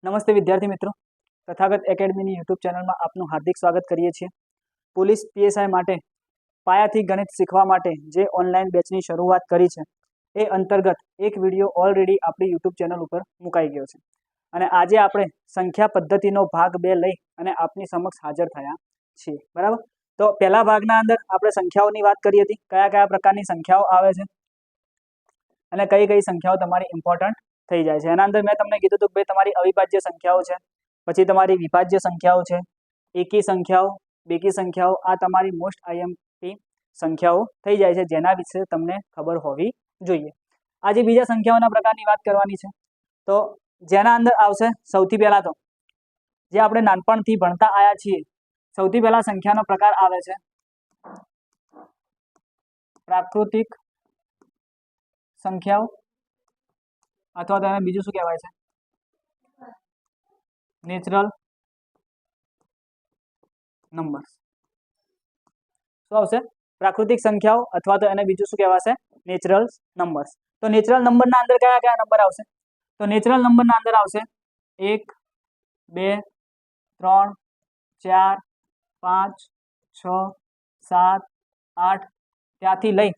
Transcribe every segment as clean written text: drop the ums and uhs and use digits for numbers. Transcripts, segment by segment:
નમસ્તે વિદ્યાર્થી મિત્રો, તથાગત એકેડમીની યુટ્યુબ ચેનલમાં આપનું હાર્દિક સ્વાગત કરીએ છીએ। પોલીસ પીએસઆઈ માટે પાયાથી ગણિત શીખવા માટે જે ઓનલાઈન બેચની શરૂઆત કરી છે એ અંતર્ગત એક વિડીયો ઓલરેડી આપણી યુટ્યુબ ચેનલ ઉપર મુકાઈ ગયો છે અને આજે આપણે સંખ્યા પદ્ધતિનો ભાગ 2 લઈ અને આપની સમક્ષ હાજર થયા છીએ। બરાબર, તો પહેલા ભાગના અંદર આપણે સંખ્યાઓની વાત કરી હતી, કયા કયા પ્રકારની સંખ્યાઓ આવે છે અને કઈ કઈ સંખ્યાઓ તમારી ઇમ્પોર્ટન્ટ થઈ જાય છે। એના અંદર મેં તમને કીધું હતું કે ભાઈ તમારી અવિભાજ્ય સંખ્યાઓ છે, પછી તમારી વિભાજ્ય સંખ્યાઓ છે, એકી સંખ્યાઓ, બેકી સંખ્યાઓ, આ તમારી મોસ્ટ આઈએમપી સંખ્યાઓ થઈ જાય છે, જેના વિશે તમને ખબર હોવી જોઈએ। આજે બીજા સંખ્યાઓના પ્રકારની વાત કરવાની છે, તો જેના અંદર આવશે સૌથી પહેલા તો જે આપણે નાનપણથી ભણતા આવ્યા છીએ, સૌથી પહેલા સંખ્યાનો પ્રકાર આવે છે પ્રાકૃતિક સંખ્યાઓ, અથવા તો એને બીજું શું કહેવાય છે, નેચરલ નંબર્સ। શું આવશે? પ્રાકૃતિક સંખ્યાઓ, અથવા તો એને બીજું શું કહેવાશે, નેચરલ નંબર્સ। તો નેચરલ નંબરના અંદર કયા કયા નંબર આવશે? તો નેચરલ નંબરના અંદર આવશે 1 2 3 4 5 6 7 8 ત્યાંથી લઈ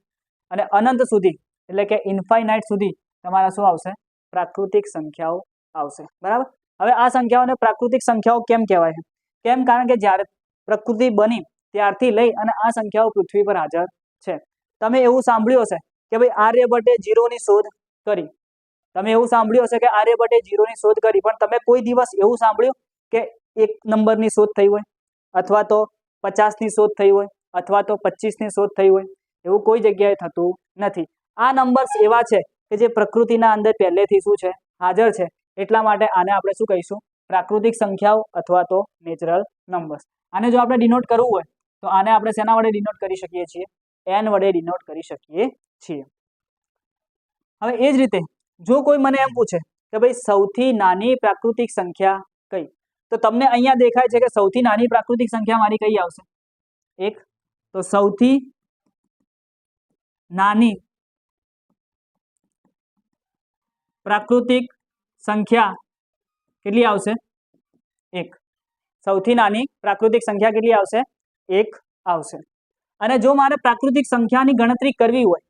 અને અનંત સુધી, એટલે કે ઇન્ફાઇનાઇટ સુધી તમારા શું આવશે? પ્રાકૃતિક સંખ્યાઓ આવશે। બરાબર, હવે આ સંખ્યાઓને પ્રાકૃતિક સંખ્યાઓ કેમ કહેવાય છે? કેમ? કારણ કે જ્યારે પ્રકૃતિ બની ત્યારથી લઈ અને આ સંખ્યાઓ પૃથ્વી પર હાજર છે। તમે એવું સાંભળ્યું હશે કે ભાઈ આર્યભટ્ટે 0 ની શોધ કરી, તમે એવું સાંભળ્યું હશે કે આર્યભટ્ટે 0 ની શોધ કરી, પણ તમે કોઈ દિવસ એવું સાંભળ્યું કે 1 નંબરની શોધ થઈ હોય, અથવા તો 50 ની શોધ થઈ હોય, અથવા તો 25 ની શોધ થઈ હોય? એવું કોઈ જગ્યાએ થતું નથી। આ નંબર્સ એવા છે કે જે પ્રકૃતિના અંદર પહેલેથી શું છે? હાજર છે। એટલા માટે આને આપણે શું કહીશું? પ્રાકૃતિક સંખ્યાઓ અથવા તો નેચરલ નંબર્સ। આને જો આપણે ડિનોટ કરવું હોય તો આને આપણે શેના વડે ડિનોટ કરી શકીએ છીએ? n વડે ડિનોટ કરી શકીએ છીએ। હવે એ જ રીતે જો કોઈ મને એમ પૂછે કે ભાઈ સૌથી નાની પ્રાકૃતિક સંખ્યા કઈ, તો તમને અહીંયા દેખાય છે કે સૌથી નાની પ્રાકૃતિક સંખ્યા મારી કઈ આવશે? 1। તો સૌથી નાની પ્રાકૃતિક સંખ્યા કેટલી આવશે? 1। સૌથી નાની પ્રાકૃતિક સંખ્યા કેટલી આવશે? 1 આવશે। અને જો મારે પ્રાકૃતિક સંખ્યાની ગણતરી કરવી હોય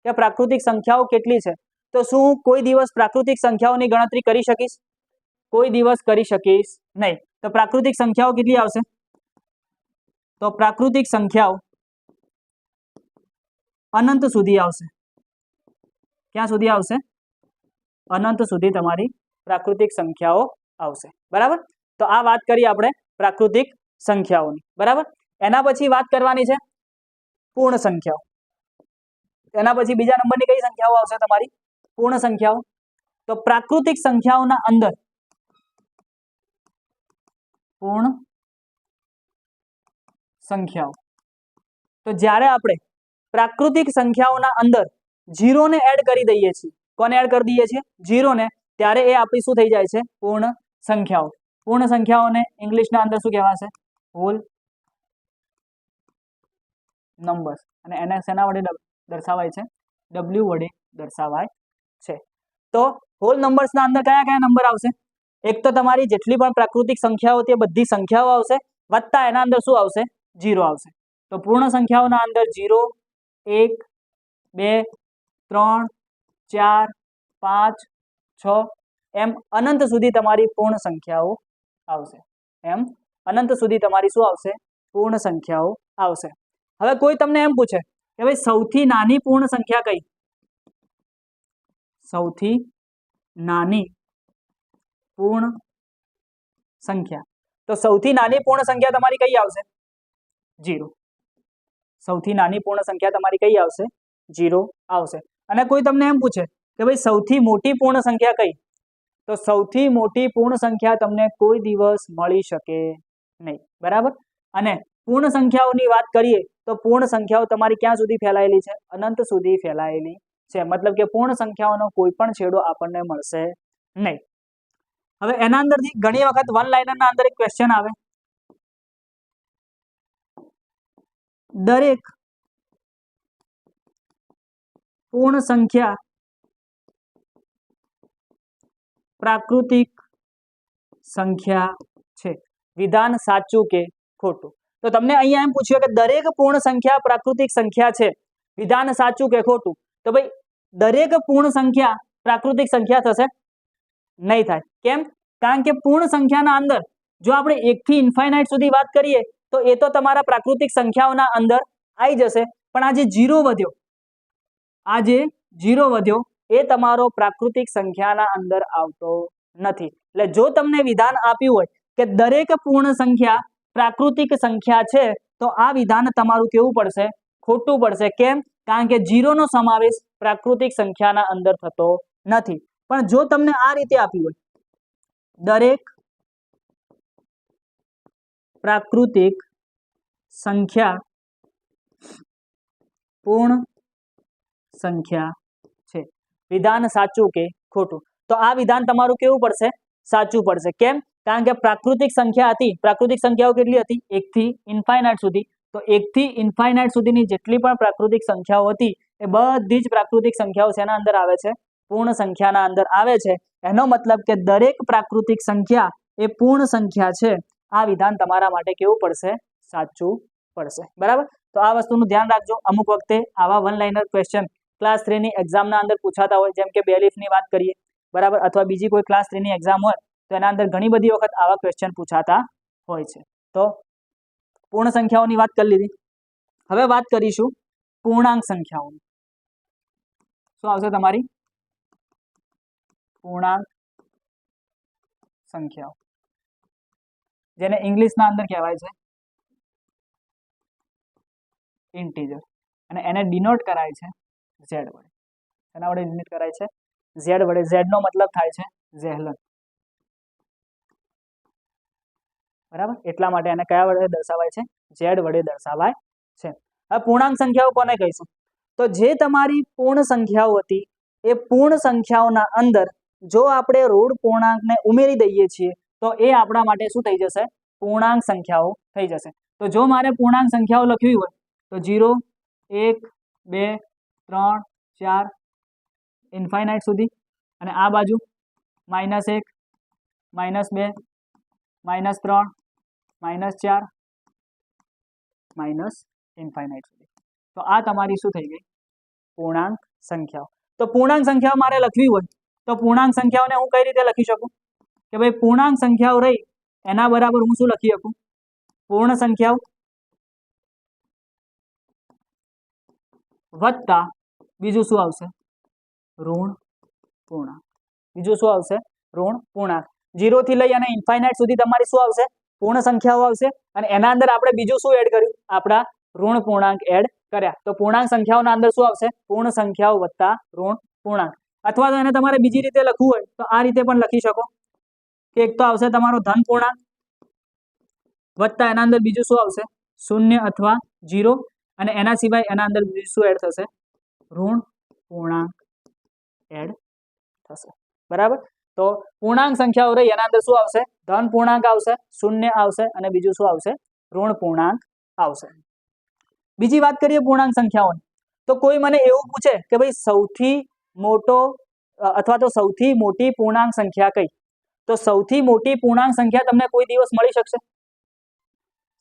કે પ્રાકૃતિક સંખ્યાઓ કેટલી છે, તો શું હું કોઈ દિવસ પ્રાકૃતિક સંખ્યાઓની ગણતરી કરી શકીશ? કોઈ દિવસ કરી શકીશ નહીં। તો પ્રાકૃતિક સંખ્યાઓ કેટલી આવશે? તો પ્રાકૃતિક સંખ્યાઓ અનંત સુધી આવશે। ક્યાં સુધી આવશે? અનંત સુધી તમારી પ્રાકૃતિક સંખ્યાઓ આવશે। બરાબર, તો આ વાત કરી આપણે પ્રાકૃતિક સંખ્યાઓની। બરાબર, એના પછી વાત કરવાની છે પૂર્ણ સંખ્યાઓ। એના પછી બીજા નંબરની કઈ સંખ્યાઓ આવશે તમારી? પૂર્ણ સંખ્યાઓ। તો પ્રાકૃતિક સંખ્યાઓના અંદર પૂર્ણ સંખ્યાઓ, તો જ્યારે આપણે પ્રાકૃતિક સંખ્યાઓના અંદર 0 ને એડ કરી દઈએ છીએ, કોને એડ કરી દઈએ છીએ? 0 ને, ત્યારે એ આપણી શું થઈ જાય છે? પૂર્ણ સંખ્યાઓ। પૂર્ણ સંખ્યાઓને ઇંગ્લિશના અંદર શું કહેવાશે? Whole numbers. અને એને શેના વડે દર્શાવાય છે? W વડે દર્શાવાય છે। તો હોલ નંબર્સના અંદર કયા કયા નંબર આવશે? એક તો તમારી જેટલી પણ પ્રાકૃતિક સંખ્યાઓ તે બધી સંખ્યાઓ આવશે, વત્તા એના અંદર શું આવશે? 0 આવશે। તો પૂર્ણ સંખ્યાઓના અંદર 0 1 2 3 4 5 6 એમ અનંત સુધી તમારી પૂર્ણ સંખ્યાઓ આવશે। એમ અનંત સુધી તમારી શું આવશે? પૂર્ણ સંખ્યાઓ આવશે। હવે કોઈ તમને એમ પૂછે કે ભાઈ સૌથી નાની પૂર્ણ સંખ્યા કઈ? સૌથી નાની પૂર્ણ સંખ્યા, તો સૌથી નાની પૂર્ણ સંખ્યા તમારી કઈ આવશે? 0। સૌથી નાની પૂર્ણ સંખ્યા તમારી કઈ આવશે? 0 આવશે। અને કોઈ તમને એમ પૂછે કે ભાઈ સૌથી મોટી પૂર્ણ સંખ્યા કઈ? તો સૌથી મોટી પૂર્ણ સંખ્યા તમને કોઈ દિવસ મળી શકે નહીં। બરાબર, અને પૂર્ણ સંખ્યાઓની વાત કરીએ તો પૂર્ણ સંખ્યાઓ તમારી ક્યાં સુધી ફેલાયેલી છે? અનંત સુધી ફેલાયેલી છે। મતલબ કે પૂર્ણ સંખ્યાઓનો કોઈ પણ છેડો આપણને મળશે નહીં। હવે એના અંદરથી ઘણી વખત વન લાઇનરના અંદર એક ક્વેશ્ચન આવે, દરેક પૂર્ણ સંખ્યા પ્રાકૃતિક સંખ્યા છે. વિધાન સાચું કે ખોટું? તો તમને અહીંયા એમ પૂછ્યું કે દરેક પૂર્ણ સંખ્યા પ્રાકૃતિક સંખ્યા છે, વિધાન સાચું કે ખોટું? તો ભાઈ દરેક પૂર્ણ સંખ્યા પ્રાકૃતિક સંખ્યા થશે? નહીં થાય. કેમ? કારણ કે પૂર્ણ સંખ્યાના અંદર જો આપણે 1 થી ઇન્ફાઇનાઇટ સુધી વાત કરીએ તો એ તો તમારા પ્રાકૃતિક સંખ્યાઓના અંદર આવી જશે, પણ આ જે 0 વધ્યો, આ જે 0 વધ્યો એ તમારો પ્રાકૃતિક સંખ્યાના અંદર આવતો નથી. એટલે જો તમને વિધાન આપ્યું હોય કે દરેક પૂર્ણ સંખ્યા પ્રાકૃતિક સંખ્યા છે, તો આ વિધાન તમારું કેવું પડશે? ખોટું પડશે. કેમ? કારણ કે 0 નો સમાવેશ પ્રાકૃતિક સંખ્યાના અંદર થતો નથી. પણ જો તમને આ રીતે આપ્યું હોય દરેક પ્રાકૃતિક સંખ્યા પૂર્ણ સંખ્યા છે, વિધાન સાચું કે ખોટું? તો આ વિધાન તમારું કેવું પડશે? સાચું પડશે. કેમ? કારણ કે પ્રાકૃતિક સંખ્યા હતી, પ્રાકૃતિક સંખ્યાઓ કેટલી હતી? 1 થી ઇન્ફાઇનાઇટ સુધી. તો 1 થી ઇન્ફાઇનાઇટ સુધીની જેટલી પણ પ્રાકૃતિક સંખ્યાઓ હતી એ બધી જ પ્રાકૃતિક સંખ્યાઓ શેના અંદર આવે છે? પૂર્ણ સંખ્યાના અંદર આવે છે. એનો મતલબ કે દરેક પ્રાકૃતિક સંખ્યા એ પૂર્ણ સંખ્યા છે. આ વિધાન તમારા માટે કેવું પડશે? સાચું પડશે. બરાબર? તો આ વસ્તુનું ધ્યાન રાખજો. અમુક વખતે આવા વન લાઇનર ક્વેશ્ચન ક્લાસ 3 ની એક્ઝામના અંદર પૂછાતા હોય, જેમ કે બેલીફની વાત કરીએ, બરાબર, અથવા બીજી કોઈ ક્લાસ 3 ની એક્ઝામ હોય તો એના અંદર ઘણી બધી વખત આવા ક્વેશ્ચન પૂછાતા હોય છે. તો પૂર્ણ સંખ્યાઓની વાત કરી લીધી. હવે વાત કરીશું પૂર્ણાંક સંખ્યાઓની. શું આવશે તમારી? પૂર્ણાંક સંખ્યાઓ, જેને ઇંગ્લિશના અંદર કહેવાય છે ઇન્ટીજર, અને એને ડિનોટ કરાય છે ઝેડ વડે. એના વડે ડિનોટ કરાય છે ઝેડ વડે. ઝેડ નો મતલબ થાય છે ઝેહલન. બરાબર? એટલા માટે એને કયા વડે દર્શાવાય છે? ઝેડ વડે દર્શાવાય છે. હવે પૂર્ણાંક સંખ્યાઓ કોને કહીશું? તો જે તમારી પૂર્ણ સંખ્યાઓ હતી એ પૂર્ણ સંખ્યાઓના અંદર જો આપણે ઋણ પૂર્ણાંકને ઉમેરી દઈએ છીએ તો એ આપણા માટે શું થઈ જશે? પૂર્ણાંક સંખ્યાઓ થઈ જશે. તો જો મારે પૂર્ણાંક સંખ્યાઓ લખવી હોય તો 0, 1, 2, 3, 4 ઇન્ફાઇનાઇટ સુધી, અને આ બાજુ -1, -2, -3, -4 ઇન્ફાઇનાઇટ સુધી. તો આ તમારી શું થઈ ગઈ? પૂર્ણાંક સંખ્યાઓ. તો પૂર્ણાંક સંખ્યાઓ મારે લખવી હોય તો પૂર્ણાંક સંખ્યાઓને હું કઈ રીતે લખી શકું? કે ભાઈ પૂર્ણાંક સંખ્યાઓ રહી એના બરાબર હું શું લખી શકું? પૂર્ણ સંખ્યાઓ વત્તા બીજું શું આવશે? ઋણ પૂર્ણાંક. બીજું શું આવશે? ઋણ પૂર્ણાંક. 0 થી લઈ અને ઇન્ફાઇનાઇટ સુધી તમારી શું આવશે? પૂર્ણ સંખ્યાઓ આવશે, અને એના અંદર આપણે બીજું શું એડ કર્યું? આપણા ઋણ પૂર્ણાંક એડ કર્યા. તો પૂર્ણાંક સંખ્યાઓના અંદર શું આવશે? પૂર્ણ સંખ્યાઓ વત્તા ઋણ પૂર્ણાંક. અથવા તો એને તમારે બીજી રીતે લખવું હોય તો આ રીતે પણ લખી શકો કે એક તો આવશે તમારો ધન પૂર્ણાંક વત્તા એના અંદર બીજું શું આવશે? 0 અથવા 0, અને એના સિવાય એના અંદર બીજું શું એડ થશે? ઋણ પૂર્ણાંક એડ થશે. બરાબર? તો પૂર્ણાંક સંખ્યાઓ રહી એના અંદર શું આવશે? ધન પૂર્ણાંક આવશે, 0 આવશે, અને બીજું શું આવશે? ઋણ પૂર્ણાંક આવશે. બીજી વાત કરીએ પૂર્ણાંક સંખ્યાઓની. તો કોઈ મને એવું પૂછે કે ભાઈ સૌથી મોટો અથવા તો સૌથી મોટી પૂર્ણાંક સંખ્યા કઈ? તો સૌથી મોટી પૂર્ણાંક સંખ્યા તમને કોઈ દિવસ મળી શકશે?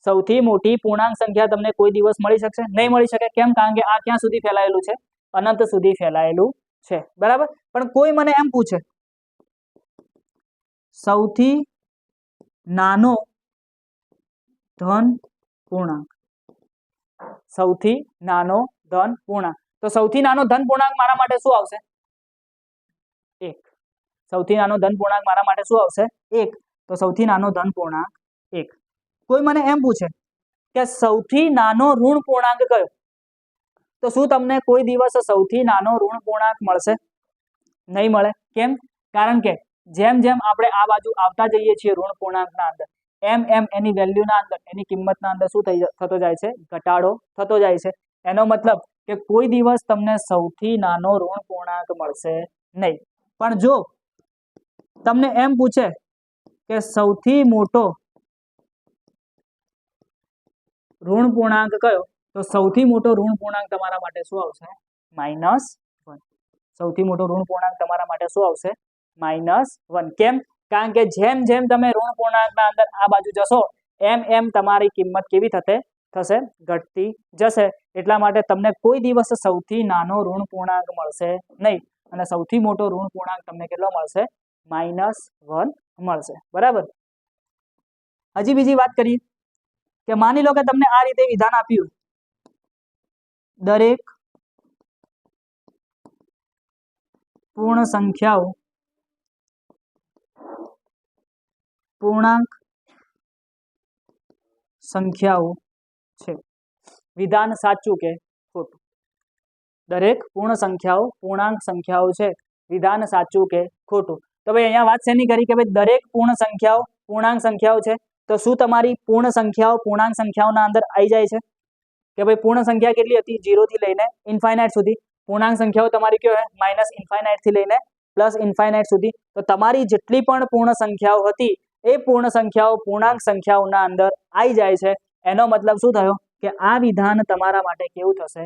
સૌથી મોટી પૂર્ણાંક સંખ્યા તમને કોઈ દિવસ મળી શકશે? નહીં મળી શકે. કેમ? કારણ કે આ ક્યાં સુધી ફેલાયેલું છે? અનંત સુધી ફેલાયેલું છે. બરાબર? પણ કોઈ મને એમ પૂછે સૌથી નાનો ધન પૂર્ણાંક, સૌથી નાનો ધન પૂર્ણાંક, તો સૌથી નાનો ધન પૂર્ણાંક મારા માટે શું આવશે? 1. સૌથી નાનો ધન પૂર્ણાંક મારા માટે શું આવશે? 1. તો સૌથી નાનો ધન પૂર્ણાંક 1. કોઈ મને એમ પૂછે કે સૌથી નાનો ઋણ પૂર્ણાંક કયો? તો શું તમને કોઈ દિવસ સૌથી નાનો ઋણ પૂર્ણાંક મળશે? નહીં મળે. કેમ? કારણ કે જેમ જેમ આપણે આ બાજુ આવતા જઈએ છીએ ઋણ પૂર્ણાંકના અંદર, એમ એમ એની વેલ્યુના અંદર, એની કિંમતના અંદર શું થતો જાય છે? ઘટાડો થતો જાય છે. એનો મતલબ કે કોઈ દિવસ તમને સૌથી નાનો ઋણ પૂર્ણાંક મળશે નહીં. પણ જો તમને એમ પૂછે કે સૌથી મોટો ઋણ પૂર્ણાંક કયો? તો સૌથી મોટો ઋણ પૂર્ણાંક તમારા માટે શું આવશે? -1. સૌથી મોટો ઋણ પૂર્ણાંક તમારા માટે શું આવશે? -1. કેમ? કારણ કે જેમ જેમ તમે ઋણ પૂર્ણાંકના અંદર આ બાજુ જશો એમ એમ તમારી કિંમત કેવી થશે ઘટતી જશે. એટલા માટે તમને કોઈ દિવસ સૌથી નાનો ઋણ પૂર્ણાંક મળશે નહીં અને સૌથી મોટો ઋણ પૂર્ણાંક તમને કેટલો મળશે? -1 મળશે. બરાબર. હજી બીજી વાત કરીએ કે માની લો કે તમને આ રીતે વિધાન આપ્યું, દરેક પૂર્ણ સંખ્યાઓ પૂર્ણાંક સંખ્યાઓ છે. વિધાન સાચું કે ખોટું? દરેક પૂર્ણ સંખ્યાઓ પૂર્ણાંક સંખ્યાઓ છે. વિધાન સાચું કે ખોટું? તો ભાઈ અહીંયા વાત શેની કરી કે ભાઈ દરેક પૂર્ણ સંખ્યાઓ પૂર્ણાંક સંખ્યાઓ છે. તો શું તમારી પૂર્ણ સંખ્યાઓ પૂર્ણાંક સંખ્યાઓના અંદર આવી જાય છે કે ભાઈ પૂર્ણ સંખ્યા કેટલી હતી? 0 થી લઈને ઇન્ફાઇનાઇટ સુધી. પૂર્ણાંક સંખ્યાઓ તમારી કેવી હોય? -ઇન્ફાઇનાઇટ થી લઈને +ઇન્ફાઇનાઇટ સુધી. તો તમારી જેટલી પણ પૂર્ણ સંખ્યાઓ હતી એ પૂર્ણ સંખ્યાઓ પૂર્ણાંક સંખ્યાઓના અંદર આવી જાય છે. એનો મતલબ શું થયો કે આ વિધાન તમારા માટે કેવું થશે?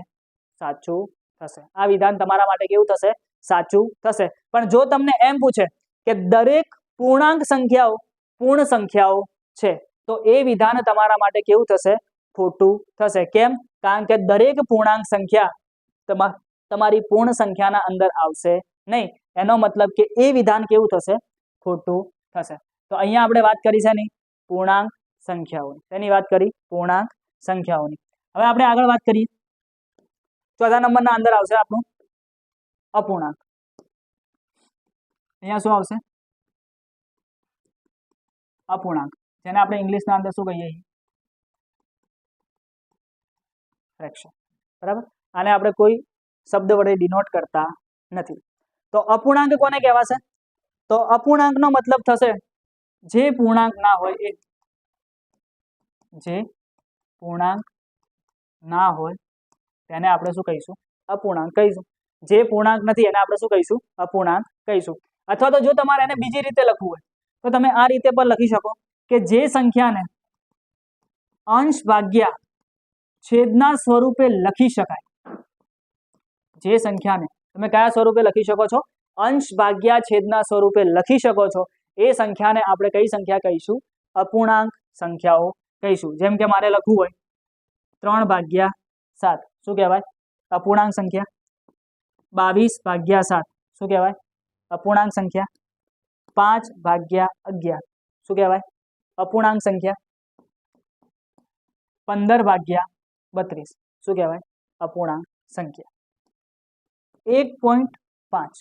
સાચું થશે. આ વિધાન તમારા માટે કેવું થશે? સાચું થશે. પણ જો તમને એમ પૂછે કે દરેક પૂર્ણાંક સંખ્યાઓ પૂર્ણ સંખ્યાઓ છે તો એ વિધાન તમારા માટે કેવું થશે? ખોટું થશે. કેમ? કારણ કે દરેક પૂર્ણાંક સંખ્યા તમારી પૂર્ણ સંખ્યાના અંદર આવશે નહીં. એનો મતલબ કે એ વિધાન કેવું થશે? ખોટું થશે. તો અહીંયા આપણે વાત કરી છે ની પૂર્ણાંક સંખ્યાઓની. તેની વાત કરી પૂર્ણાંક સંખ્યાઓની. હવે આપણે આગળ વાત કરીએ. ચોથા નંબરના અંદર આવશે આપણું અપૂર્ણાંક. અહીંયા શું આવશે? અપૂર્ણાંક, જેને આપણે ઇંગ્લિશના અંદર શું કહીએ? ફ્રેક્શન. બરાબર. આને આપણે કોઈ શબ્દ વડે ડિનોટ કરતા નથી. તો અપૂર્ણાંક કોને કહેવાશે? તો અપૂર્ણાંકનો મતલબ થશે જે પૂર્ણાંક ના હોય એ. જે પૂર્ણાંક ના હોય તેને આપણે શું કહીશું? અપૂર્ણાંક કહીશું. જે પૂર્ણાંક નથી એને આપણે શું કહીશું? અપૂર્ણાંક કહીશું. અથવા તો જો તમારે એને બીજી રીતે લખવું હોય તો તમે આ રીતે પણ લખી શકો કે જે સંખ્યાને અંશ ભાગ્યા છેદના સ્વરૂપે લખી શકાય. જે સંખ્યાને તમે કયા સ્વરૂપે લખી શકો છો? અંશ ભાગ્યા છેદના સ્વરૂપે લખી શકો છો. એ સંખ્યાને આપણે કઈ સંખ્યા કહીશું? અપૂર્ણાંક સંખ્યાઓ કહીશું. જેમ કે મારે લખવું હોય 3/7 શું કહેવાય? અપૂર્ણાંક સંખ્યા. 22/7 શું કહેવાય? અપૂર્ણાંક સંખ્યા. 5/11 શું કહેવાય? અપૂર્ણાંક સંખ્યા. 15/32 શું કહેવાય? અપૂર્ણાંક સંખ્યા. 1.5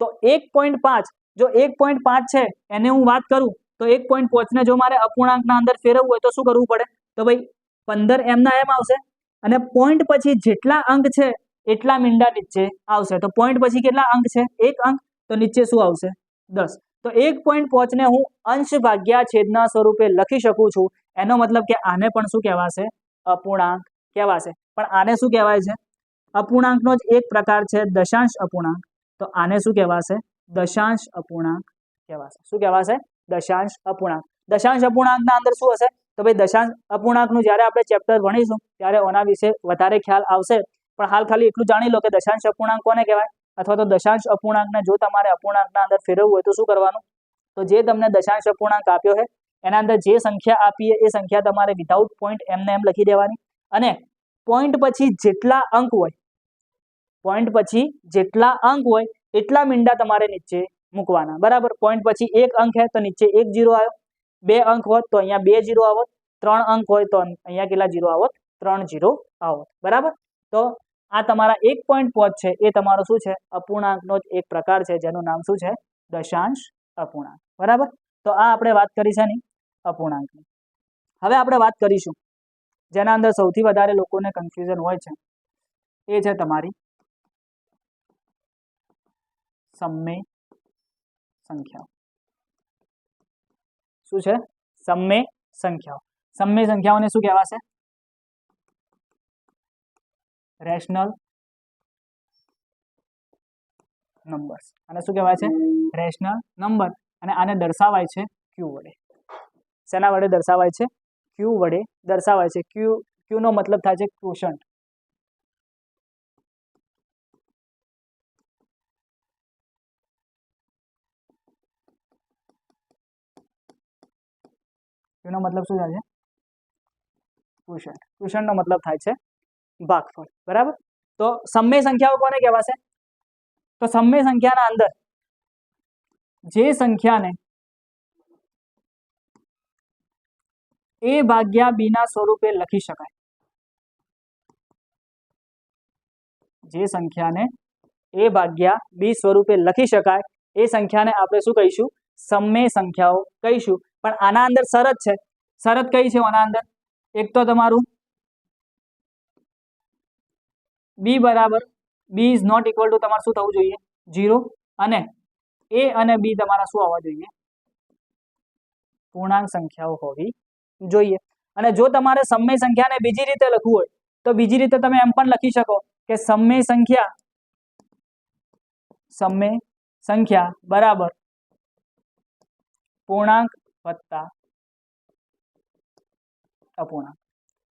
તો 1.5 જો 1.5 છે એને હું વાત કરું તો 1.5 ને જો મારે અપૂર્ણાંકના અંદર ફેરવવું હોય તો શું કરવું પડે? તો ભાઈ 15 એમના એમ આવશે અને પોઈન્ટ પછી જેટલા અંક છે એટલા મીંડા નીચે આવશે. તો પોઈન્ટ પછી કેટલા અંક છે? 1 અંક. તો નીચે શું આવશે? 10. તો 1.5 ને હું અંશ ભાગ્યા છેદના સ્વરૂપે લખી શકું છું. એનો મતલબ કે આને પણ શું કહેવાશે? અપૂર્ણાંક કહેવાશે. પણ આને શું કહેવાય છે? અપૂર્ણાંકનો જ એક પ્રકાર છે દશાંશ અપૂર્ણાંક. તો આને શું કહેવાશે? દશાંશ અપૂર્ણાંક કહેવાશે. શું કહેવાશે? દશાંશ અપૂર્ણાંક. દશાંશ અપૂર્ણાંકના અંદર શું હશે? તો ભાઈ દશાંશ અપૂર્ણાંકનું જ્યારે આપણે ચેપ્ટર ભણીશું ત્યારે ઓના વિશે વધારે ખ્યાલ આવશે. પણ હાલ ખાલી એટલું જાણી લો કે દશાંશ અપૂર્ણાંક કોને કહેવાય અથવા તો દશાંશ અપૂર્ણાંકને જો તમારે અપૂર્ણાંકના અંદર ફેરવવું હોય તો શું કરવાનું? તો જે તમને દશાંશ અપૂર્ણાંક આપ્યો છે એના અંદર જે સંખ્યા આપીએ એ સંખ્યા તમારે વિધાઉટ પોઈન્ટ એમને એમ લખી દેવાની અને પોઈન્ટ પછી જેટલા અંક હોય એટલા મીંડા તમારે નીચે મૂકવાના. બરાબર. પોઈન્ટ પછી 1 અંક है तो નીચે 1 0 આવ્યો. 2 અંક હોત તો અહીંયા 2 0 આવત. 3 અંક હોય તો અહીંયા કેટલા 0 આવત? 3 0 આવત. બરાબર. તો આ તમારા 1.5 છે એ તમારો શું છે? અપૂર્ણાંકનો જ એક પ્રકાર છે જેનું નામ શું છે? દશાંશ અપૂર્ણાંક. બરાબર. તો આ આપણે વાત કરી છે ની અપૂર્ણાંકની. હવે આપણે વાત કરીશું જેના અંદર સૌથી વધારે લોકોને કન્ફ્યુઝન હોય છે એ છે તમારી સમમેય સંખ્યાઓ. શું છે? સમમેય સંખ્યાઓ. સમમેય સંખ્યાઓને શું કહેવાશે? Rational numbers. અને શું કહેવાય છે? Rational number. અને આને દર્શાવાય છે ક્યુ વડે. શેના વડે દર્શાવાય છે? ક્યુ વડે દર્શાવાય છે. ક્યુ નો મતલબ થાય છે ક્વોશન્ટ. એનો મતલબ શું થાય છે? ક્વોશન્ટ. ક્વોશન્ટનો મતલબ થાય છે ભાગફળ. બરાબર. તો સમય સંખ્યાઓ કોને કહેવાશે? તો સમય સંખ્યાના અંદર જે સંખ્યાને a ભાગ્યા b ના સ્વરૂપે લખી શકાય, જે સંખ્યાને a ભાગ્યા b સ્વરૂપે લખી શકાય એ સંખ્યાને આપણે શું કહીશું? સમય સંખ્યાઓ કહીશું. પણ આના અંદર શરત છે. શરત કઈ છે આના અંદર? એક તો તમારું b બરાબર b is not equal to તમારે શું થવું જોઈએ? 0. અને a અને b તમારા શું આવવા જોઈએ? પૂર્ણાંક સંખ્યાઓ હોવી જોઈએ. અને જો તમારે સમય સંખ્યાને બીજી રીતે લખવું હોય તો બીજી રીતે તમે એમ પણ લખી શકો કે સમય સંખ્યા બરાબર પૂર્ણાંક વત્તા અપૂર્ણાંક.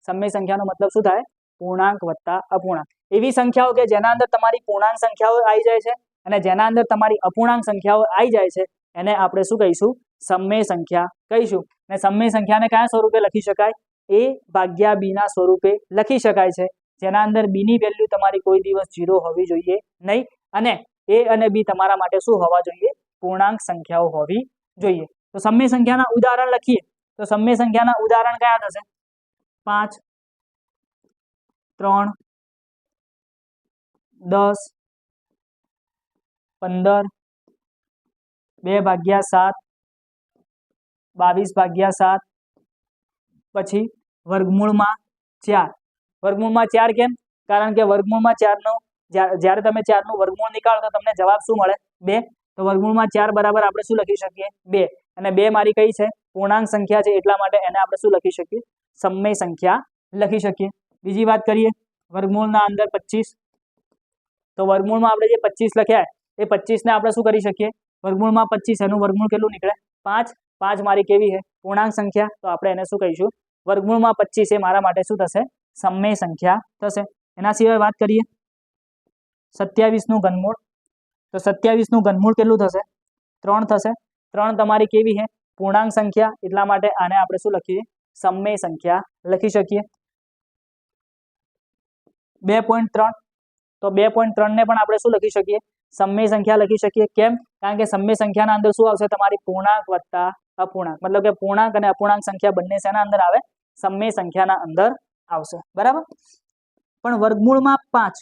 સમય સંખ્યાનો મતલબ શું થાય? પૂર્ણાંક વત્તા અપૂર્ણાંક. એવી સંખ્યાઓ કે જેના અંદર તમારી પૂર્ણાંક સંખ્યાઓ આવી જાય છે અને જેના અંદર તમારી અપૂર્ણાંક સંખ્યાઓ આવી જાય છે એને આપણે શું કહીશું? સમય સંખ્યા કહીશું. અને સમય સંખ્યાને કયા સ્વરૂપે લખી શકાય? a ભાગ્યા b ના સ્વરૂપે લખી શકાય છે, જેના અંદર b ની વેલ્યુ તમારી કોઈ દિવસ 0 હોવી જોઈએ નહીં. અને a અને b તમારા માટે શું હોવા જોઈએ? પૂર્ણાંક સંખ્યાઓ હોવી જોઈએ. તો સમય સંખ્યાના ઉદાહરણ લખીએ તો સમય સંખ્યાના ઉદાહરણ કયા થશે? 5, 3, 10, 15, 2 ભાગ્યા 7, 22 ભાગ્યા 7, પછી વર્ગમૂળમાં 4. વર્ગમૂળમાં 4 કેમ? કારણ કે વર્ગમૂળમાં 4 નો જ્યારે તમે 4 નું વર્ગમૂળ નીકાળો તો તમને જવાબ શું મળે? 2. તો વર્ગમૂળમાં 4 બરાબર આપણે શું લખી શકીએ? 2. અને 2 મારી કઈ છે? પૂર્ણાંક સંખ્યા છે, એટલા માટે એને આપણે શું લખી શકીએ? સમય સંખ્યા લખી શકીએ. બીજી વાત કરીએ, વર્ગમૂળના અંદર 25. તો વર્ગમૂળમાં આપણે જે 25 લખ્યા એ 25 ને આપણે શું કરી શકીએ? વર્ગમૂળમાં 25 એનું વર્ગમૂળ કેટલું નીકળે? 5. 5 મારી કેવી છે? પૂર્ણાંક સંખ્યા. તો આપણે એને શું કહીશું? વર્ગમૂળમાં 25 એ મારા માટે શું થશે? સમય સંખ્યા થશે. એના સિવાય વાત કરીએ 27 નું ઘનમૂળ. તો 27 નું ઘનમૂળ કેટલું થશે? 3 થશે. 3 તમારી કેવી છે? પૂર્ણાંક સંખ્યા, એટલા માટે આને આપણે શું લખીએ? સમય સંખ્યા લખી શકીએ. 2.3. તો 2.3 ને પણ આપણે શું લખી શકીએ? સમય સંખ્યા લખી શકીએ. કેમ? કારણ કે સમય સંખ્યાના અંદર શું આવશે? તમારી પૂર્ણાંક વત્તા અપૂર્ણાંક. મતલબ કે પૂર્ણાંક અને અપૂર્ણાંક સંખ્યા બંને શેના અંદર આવે? સમય સંખ્યાના અંદર આવશે. બરાબર. પણ વર્ગમૂળમાં 5,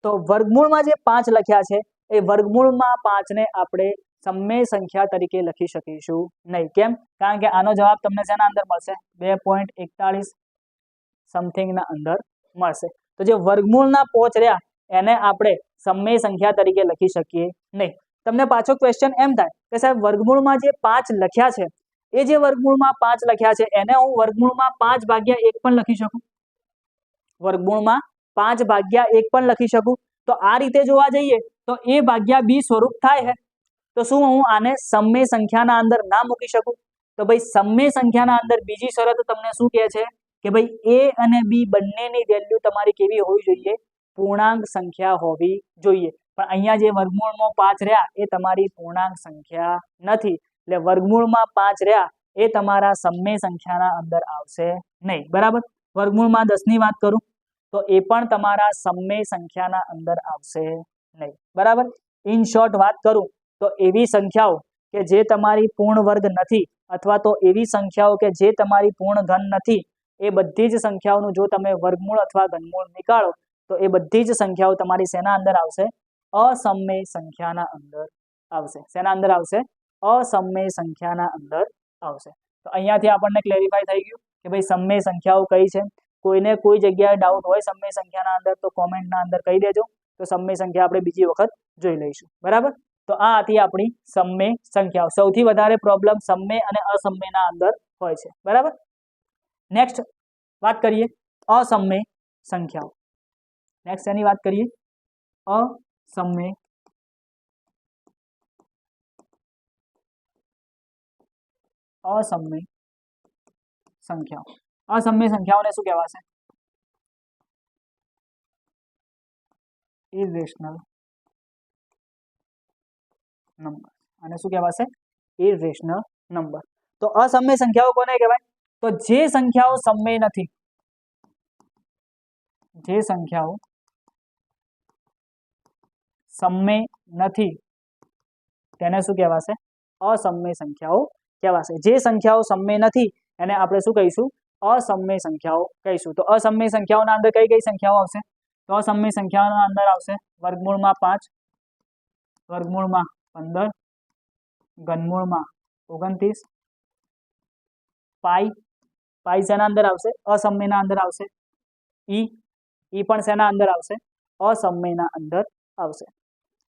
તો વર્ગમૂળમાં જે 5 લખ્યા છે એ વર્ગમૂળમાં 5 ને આપણે સમય સંખ્યા તરીકે લખી શકીશું નહીં. કેમ? કારણ કે આનો જવાબ તમને શેના અંદર મળશે? 2.41 સમથિંગ ના અંદર મળશે. તો જે વર્ગમૂળના 5 રહ્યા એને આપણે સમય સંખ્યા તરીકે લખી શકીએ નહીં. તમને પાછો ક્વેશ્ચન એમ થાય કે સાહેબ વર્ગમૂળમાં જે 5 લખ્યા છે એ જે વર્ગમૂળમાં 5 લખ્યા છે એને હું વર્ગમૂળમાં 5 ભાગ્યા 1 પણ લખી શકું? વર્ગમૂળમાં 5 ભાગ્યા 1 પણ લખી શકું. તો આ રીતે જોવા જઈએ તો a ભાગ્યા b સ્વરૂપ થાય છે. તો શું હું આને સમય સંખ્યાના અંદર ના મૂકી શકું? તો ભાઈ સમય સંખ્યાના અંદર બીજી શરત તમને શું કહે છે કે ભાઈ a અને b બંનેની વેલ્યુ તમારી કેવી હોવી જોઈએ? પૂર્ણાંક સંખ્યા હોવી જોઈએ. પણ અહીંયા જે વર્ગમૂળમાં 5 રહ્યા એ તમારી પૂર્ણાંક સંખ્યા નથી, એટલે વર્ગમૂળમાં 5 રહ્યા એ તમારા સમય સંખ્યાના અંદર આવશે નહીં. બરાબર. વર્ગમૂળમાં 10 ની વાત કરું તો એ પણ તમારા સમય સંખ્યાના અંદર આવશે નહીં. બરાબર. ઇન શોર્ટ વાત કરું તો એવી સંખ્યાઓ કે જે તમારી પૂર્ણ વર્ગ નથી અથવા તો એવી સંખ્યાઓ કે જે તમારી પૂર્ણ ઘન નથી, એ બધી જ સંખ્યાઓનું જો તમે વર્ગમૂળ અથવા ઘનમૂળ નીકાળો તો એ બધી જ સંખ્યાઓ તમારી શેના અંદર આવશે? અસમય સંખ્યાના અંદર આવશે. શેના અંદર આવશે? અસમય સંખ્યાના અંદર આવશે. તો અહીંયાથી આપણને ક્લેરિફાય થઈ ગયું કે ભાઈ સમય સંખ્યાઓ કઈ છે. કોઈને કોઈ જગ્યાએ ડાઉટ હોય સમય સંખ્યાના અંદર તો કોમેન્ટના અંદર કહી દેજો, તો સમય સંખ્યા આપણે બીજી વખત જોઈ લઈશું. બરાબર. તો આ હતી આપણી સમય સંખ્યાઓ. સૌથી વધારે પ્રોબ્લેમ સમય અને અસમયના અંદર હોય છે. બરાબર. નેક્સ્ટ વાત કરીએ અસમય સંખ્યાઓ. નેક્સ્ટ એની વાત કરીએ અસમય સંખ્યાઓ. અસમય સંખ્યાઓને શું કહેવાશે? Irrational number. અને શું કહેવાશે? Irrational number. તો અસમય સંખ્યાઓ કોને કહેવાય? તો જે સંખ્યાઓ સમય નથી, જે સંખ્યાઓ સમય નથી તેને શું કહેવાશે? અસમય સંખ્યાઓ કહેવાશે. જે સંખ્યાઓ સમય નથી એને આપણે શું કહીશું? અસમય સંખ્યાઓ કહીશું. તો અસમય સંખ્યાઓના અંદર કઈ કઈ સંખ્યાઓ આવશે? તો અસમય સંખ્યાઓના અંદર આવશે વર્ગમૂળમાં 5, વર્ગમૂળમાં 15, ઘનમૂળમાં 29, પાઈ, પાઈ શેના અંદર આવશે? અસમયના અંદર આવશે. ઈ પણ શેના અંદર આવશે? અસમયના અંદર આવશે.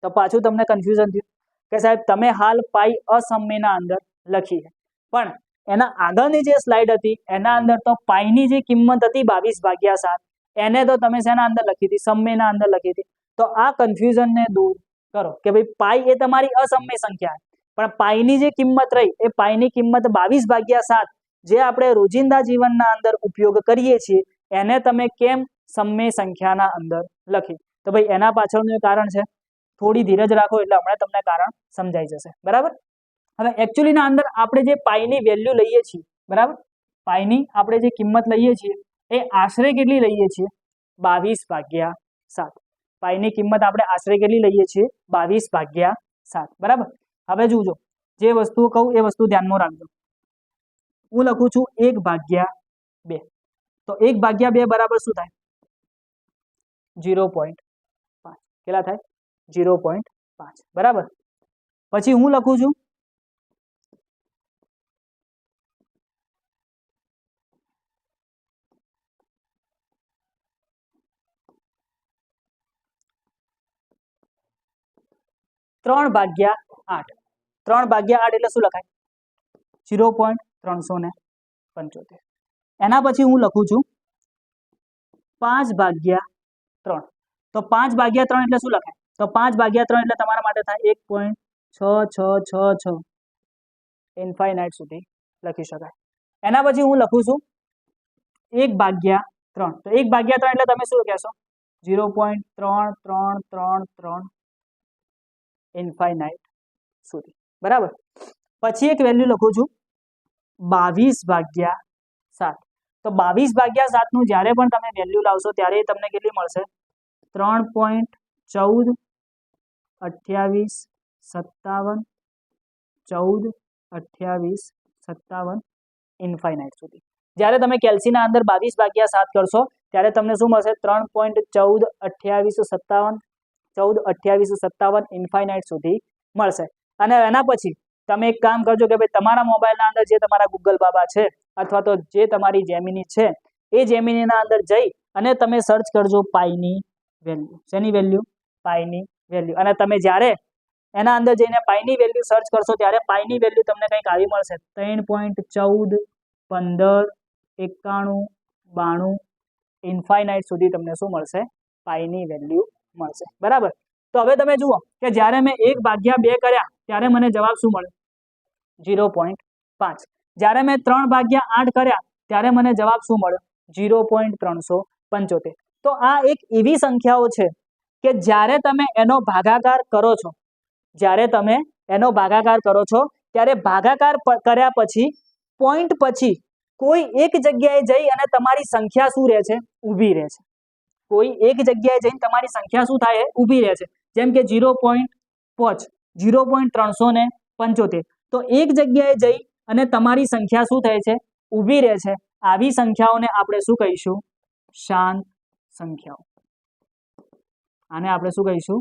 તો પાછું તમને કન્ફ્યુઝન થયું કે સાહેબ તમે હાલ પાઈ અસમયના અંદર લખી છે, પણ એના આગળની જે સ્લાઇડ હતી એના અંદર તો પાઈની જે કિંમત હતી 22/7 એને તો તમે શેના અંદર લખી હતી? સમયના અંદર લખી હતી. તો આ કન્ફ્યુઝનને દૂર કરો કે ભાઈ પાઈ એ તમારી અસમય સંખ્યા છે, પણ પાઈની જે કિંમત રહી એ પાઈની કિંમત 22/7 જે આપણે રોજિંદા જીવનના અંદર ઉપયોગ કરીએ છીએ એને તમે કેમ સમય સંખ્યાના અંદર લખી? તો ભાઈ એના પાછળનું કારણ છે, થોડી ધીરજ રાખો એટલે હમણાં તમને કારણ સમજાઈ જશે. બરાબર? હવે એકચ્યુઅલી ના અંદર આપણે જે પાઈની વેલ્યુ લઈએ છીએ, બરાબર, પાઈની આપણે જે કિંમત લઈએ છીએ એ આશરે કેટલી લઈએ છીએ? 22/7. પાઈની કિંમત આપણે આશરે કેટલી લઈએ છીએ? 22/7. બરાબર? હવે જોજો, જે વસ્તુ કહું એ વસ્તુ ધ્યાનમાં રાખજો. હું લખું છું 1/2. તો 1/2 બરાબર શું થાય? 0.5. કેટલા થાય? 0.5. બરાબર? પછી હું લખું છું 3/8. 3/8 એટલે શું લખાય? 0.375. એના પછી હું લખું છું 5/3. તો 5/3 એટલે શું લખાય? તો 5/3 એટલે તમારા માટે થાય 1.6666 ઇન્ફાઇનાઇટ સુધી લખી શકાય. એના પછી હું લખું છું 1/3. તો 1/3 એટલે તમે શું કહેશો? 0.3333 ઇન્ફાઇનાઇટ સુધી. બરાબર? પછી એક વેલ્યુ લખું છું 22/7. તો 22/7 નું જ્યારે પણ તમે વેલ્યુ લાવશો ત્યારે તમને કેટલી મળશે? 3.14 28 57 14 28 57 ઇન્ફાઇનાઇટ સુધી. જ્યારે તમે કેલ્સીના અંદર 22/7 કરશો ત્યારે તમને શું મળશે? 3.14 28 57 14 28 57 ઇન્ફાઇનાઇટ સુધી મળશે. અને એના પછી તમે એક કામ કરજો કે ભાઈ તમારા મોબાઈલના અંદર જે તમારા ગૂગલ બાબા છે અથવા તો જે તમારી જેમિની છે એ જેમિનીના અંદર જઈ અને તમે સર્ચ કરજો પાઈની વેલ્યુ. શેની વેલ્યુ? પાઈની વેલ્યુ. અને તમે જ્યારે એના અંદર જઈને પાઈની વેલ્યુ સર્ચ કરશો ત્યારે પાઈની વેલ્યુ તમને કંઈક આવી મળશે 3.14 15 91 92 ઇન્ફાઇનાઇટ સુધી તમને શું મળશે? પાઈની વેલ્યુ મળશે. બરાબર? તો હવે તમે જુઓ કે જ્યારે મેં 1/2 કર્યા ત્યારે મને જવાબ શું મળ્યો? 0.5. જ્યારે મેં 3/8 કર્યા ત્યારે મને જવાબ શું મળ્યો? 0.375. તો આ એક એવી સંખ્યાઓ છે કે જ્યારે તમે એનો ભાગાકાર કરો છો, જ્યારે તમે એનો ભાગાકાર કરો છો ત્યારે ભાગાકાર કર્યા પછી પોઈન્ટ પછી કોઈ એક જગ્યાએ જઈ અને તમારી સંખ્યા શું રહે છે? ઊભી રહે છે. કોઈ એક જગ્યાએ જઈને તમારી સંખ્યા શું થાય? ઊભી રહે છે. જેમ કે 0.5 0.375. તો એક જગ્યાએ જઈ અને તમારી સંખ્યા શું થાય છે? ઊભી રહે છે. આવી સંખ્યાઓને આપણે શું કહીશું? શાંત સંખ્યાઓ. આને આપણે શું કહીશું?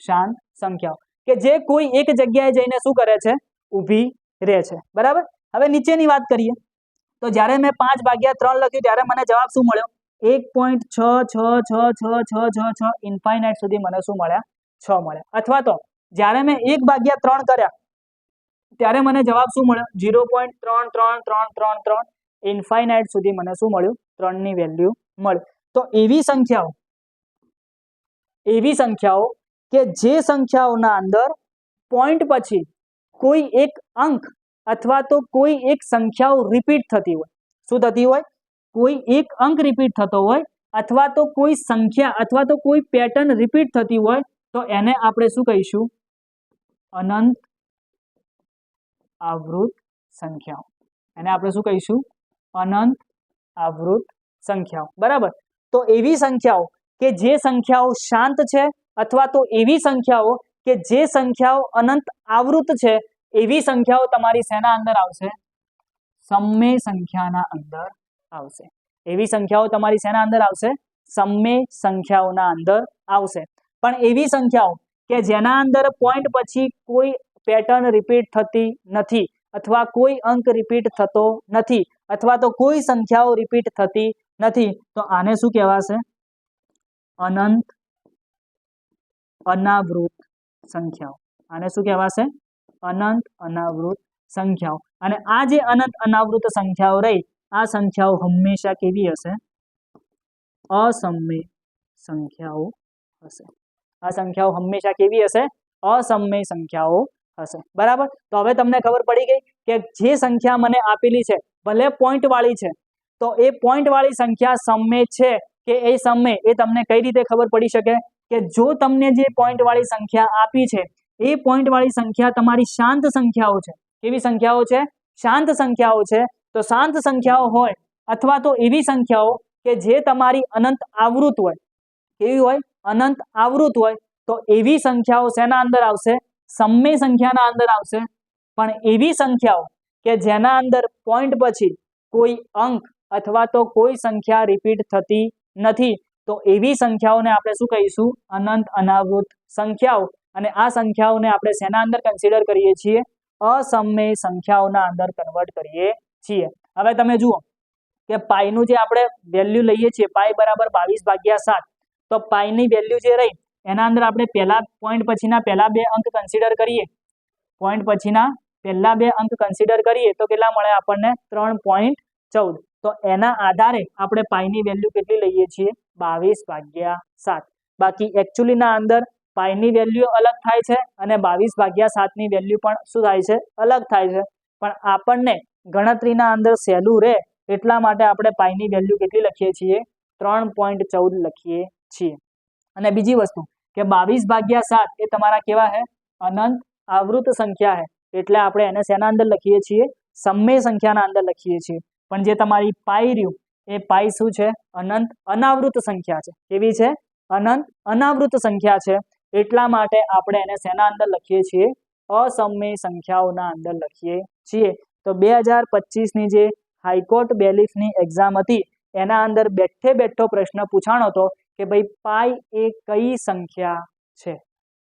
શાંત સંખ્યાઓ. કે જે કોઈ એક જગ્યાએ જઈને શું કરે છે? ઊભી રહે છે. બરાબર? હવે નીચેની વાત કરીએ તો જ્યારે મેં 5/3 લખ્યું ત્યારે મને જવાબ શું મળ્યો? 1.666666 ઇન્ફાઇનાઇટ સુધી મને શું મળ્યા? 6 મળ્યા. અથવા તો જ્યારે મેં 1/3 કર્યા ત્યારે મને જવાબ શું મળ્યો? 0.33333 ઇન્ફાઇનાઇટ સુધી મને શું મળ્યું? 3 ની વેલ્યુ મળી. તો એવી સંખ્યાઓ કે જે સંખ્યાઓના અંદર પોઈન્ટ પછી કોઈ એક અંક અથવા તો કોઈ એક સંખ્યાઓ રિપીટ થતી હોય. શું થતી હોય? કોઈ એક અંક રિપીટ થતો હોય અથવા તો કોઈ સંખ્યા અથવા તો કોઈ પેટર્ન રિપીટ થતી હોય તો એને આપણે શું કહીશું? અનંત આવૃત સંખ્યાઓ. એને આપણે શું કહીશું? અનંત આવૃત સંખ્યાઓ, બરાબર। તો એવી સંખ્યાઓ કે જે સંખ્યાઓ શાંત છે અથવા તો એવી સંખ્યાઓ કે જે સંખ્યાઓ અનંત આવૃત છે, એવી સંખ્યાઓ તમારી શેના અંદર આવશે? સમમેય સંખ્યાના અંદર આવશે। એવી સંખ્યાઓ તમારી શેના અંદર આવશે? સમમેય સંખ્યાઓના અંદર આવશે। પણ એવી સંખ્યાઓ કે જેના અંદર પોઈન્ટ પછી કોઈ પેટર્ન રિપીટ થતી નથી અથવા કોઈ અંક રિપીટ થતો નથી અથવા તો કોઈ સંખ્યાઓ રિપીટ થતી નથી, તો આને શું કહેવાશે? અનંત અનાવૃત સંખ્યાઓ। આને શું કહેવાશે? અનંત અનાવૃત સંખ્યાઓ। અને આ જે અનંત અનાવૃત સંખ્યાઓ રહી, આ સંખ્યાઓ હંમેશા કેવી હશે? અસમમેય સંખ્યાઓ હશે। આ સંખ્યાઓ હંમેશા કેવી હશે? અસમમેય સંખ્યાઓ હશે, બરાબર। તો હવે તમને ખબર પડી ગઈ કે જે સંખ્યા મને આપેલી છે ભલે પોઈન્ટ વાળી છે, તો એ પોઈન્ટ વાળી સંખ્યા સમમેય છે કે એ સમમેય, એ તમને કઈ રીતે ખબર પડી શકે? કે જો તમને જે પોઈન્ટ વાળી સંખ્યા આપી છે એ પોઈન્ટ વાળી સંખ્યા તમારી શાંત સંખ્યાઓ છે। કેવી સંખ્યાઓ છે? શાંત સંખ્યાઓ છે। તો શાંત સંખ્યાઓ હોય અથવા તો એવી સંખ્યાઓ કે જે તમારી અનંત આવૃત હોય, કેવી હોય? અનંત આવૃત હોય, તો એવી સંખ્યાઓ શેના અંદર આવશે? સમમેય સંખ્યાના અંદર આવશે। પણ એવી સંખ્યાઓ કે જેના અંદર પોઈન્ટ પછી કોઈ અંક અથવા તો કોઈ સંખ્યા રિપીટ થતી નથી, તો એવી સંખ્યાઓને આપણે શું કહીશું? અનંત અનાવૃત સંખ્યાઓ। અને આ સંખ્યાઓને આપણે શેના અંદર કન્સિડર કરીએ છીએ? અસમમેય સંખ્યાઓના અંદર કન્વર્ટ કરીએ છીએ। હવે તમે જુઓ કે પાઈનું જે આપણે વેલ્યુ લઈએ છીએ, પાઈ બરાબર 22/7, તો પાઈની વેલ્યુ જે રહી એના અંદર આપણે પહેલા પોઈન્ટ પછીના પહેલા બે અંક કન્સિડર કરીએ, પોઈન્ટ પછીના પહેલા બે અંક કન્સિડર કરીએ તો કેટલા મળે આપણને? 3.14। તો એના આધારે આપણે પાઈની વેલ્યુ કેટલી લઈએ છીએ? 22/7। બાકી એકચ્યુઅલીના અંદર પાઈની વેલ્યુ અલગ થાય છે અને 22/7 ની વેલ્યુ પણ શું થાય છે? અલગ થાય છે। પણ આપણને ગણતરીના અંદર સહેલું રહે એટલા માટે આપણે પાઈની વેલ્યુ કેટલી લખીએ છીએ? 3.14 લખીએ છીએ। અને બીજી વસ્તુ કે 22/7 એ તમારા કેવા છે? અનંત આવૃત સંખ્યા છે, એટલે આપણે એને શેના અંદર લખીએ છીએ? સમમેય સંખ્યાના અંદર લખીએ છીએ। પણ જે તમારી પાઈ રહ્યું એ પાઈ શું છે? અનંત અનાવૃત સંખ્યા છે। કેવી છે? અનંત અનાવૃત સંખ્યા છે, એટલા માટે આપણે એને શેના અંદર લખીએ છીએ? અસમમેય સંખ્યાઓના અંદર લખીએ છીએ। તો 2025ની જે હાઈકોર્ટ બેલીફની એક્ઝામ હતી એના અંદર બેઠો પ્રશ્ન પૂછાણો હતો કે ભાઈ પાઈ એ કઈ સંખ્યા છે?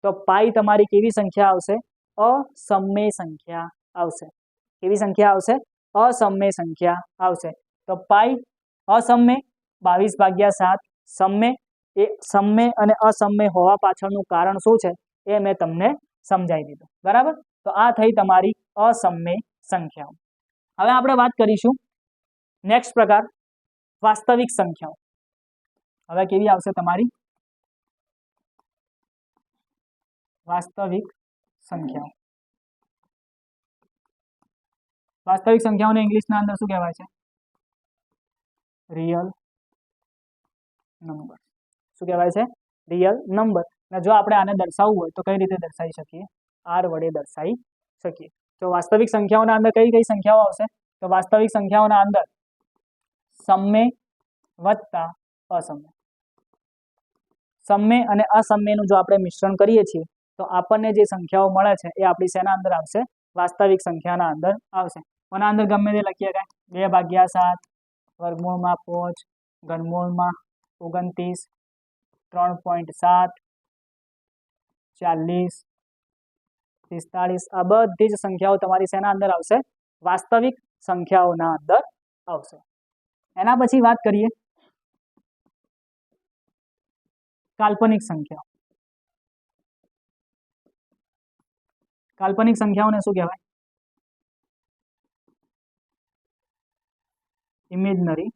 તો પાઈ તમારી કેવી સંખ્યા આવશે? અસમમેય સંખ્યા આવશે। કેવી સંખ્યા આવશે? અસમમેય સંખ્યા આવશે। તો પાઈ અસમમેય, 22/7 સમમેય। એ સમમેય અને અસમમેય હોવા પાછળનું કારણ શું છે એ મેં તમને સમજાવી દીધું, બરાબર। તો આ થઈ તમારી અસમમેય સંખ્યાઓ। હવે આપણે વાત કરીશું નેક્સ્ટ પ્રકાર, વાસ્તવિક સંખ્યાઓ। હવે કેવી આવશે તમારી? વાસ્તવિક સંખ્યાઓ। વાસ્તવિક સંખ્યાઓને ઇંગ્લિશના અંદર શું કહેવાય છે? Real number. શું કહેવાય છે? Real number. અને જો આપણે આને દર્શાવવું હોય તો કઈ રીતે દર્શાવી શકીએ? આર વડે દર્શાવી શકીએ। તો વાસ્તવિક સંખ્યાઓના અંદર કઈ કઈ સંખ્યાઓ આવશે? તો વાસ્તવિક સંખ્યાઓના અંદર સમમેય વત્તા અસમમેય। સમમેય અને અસમમેયનું જો આપણે મિશ્રણ કરીએ છીએ તો આપણને જે સંખ્યાઓ મળે છે એ આપણી શેના અંદર આવશે? વાસ્તવિક સંખ્યાના અંદર આવશે। કોના અંદર ગમે તે લખીએ કાંઈ? 2/7, વર્ગમૂળમાં 5, ઘનમૂળમાં 29, 3.7, 40, 45, આ બધી જ સંખ્યાઓ તમારી શેના અંદર આવશે? વાસ્તવિક સંખ્યાઓના અંદર આવશે। એના પછી વાત કરીએ કાલ્પનિક સંખ્યાઓ। કાલ્પનિક સંખ્યાઓને શું કહેવાય? Imaginary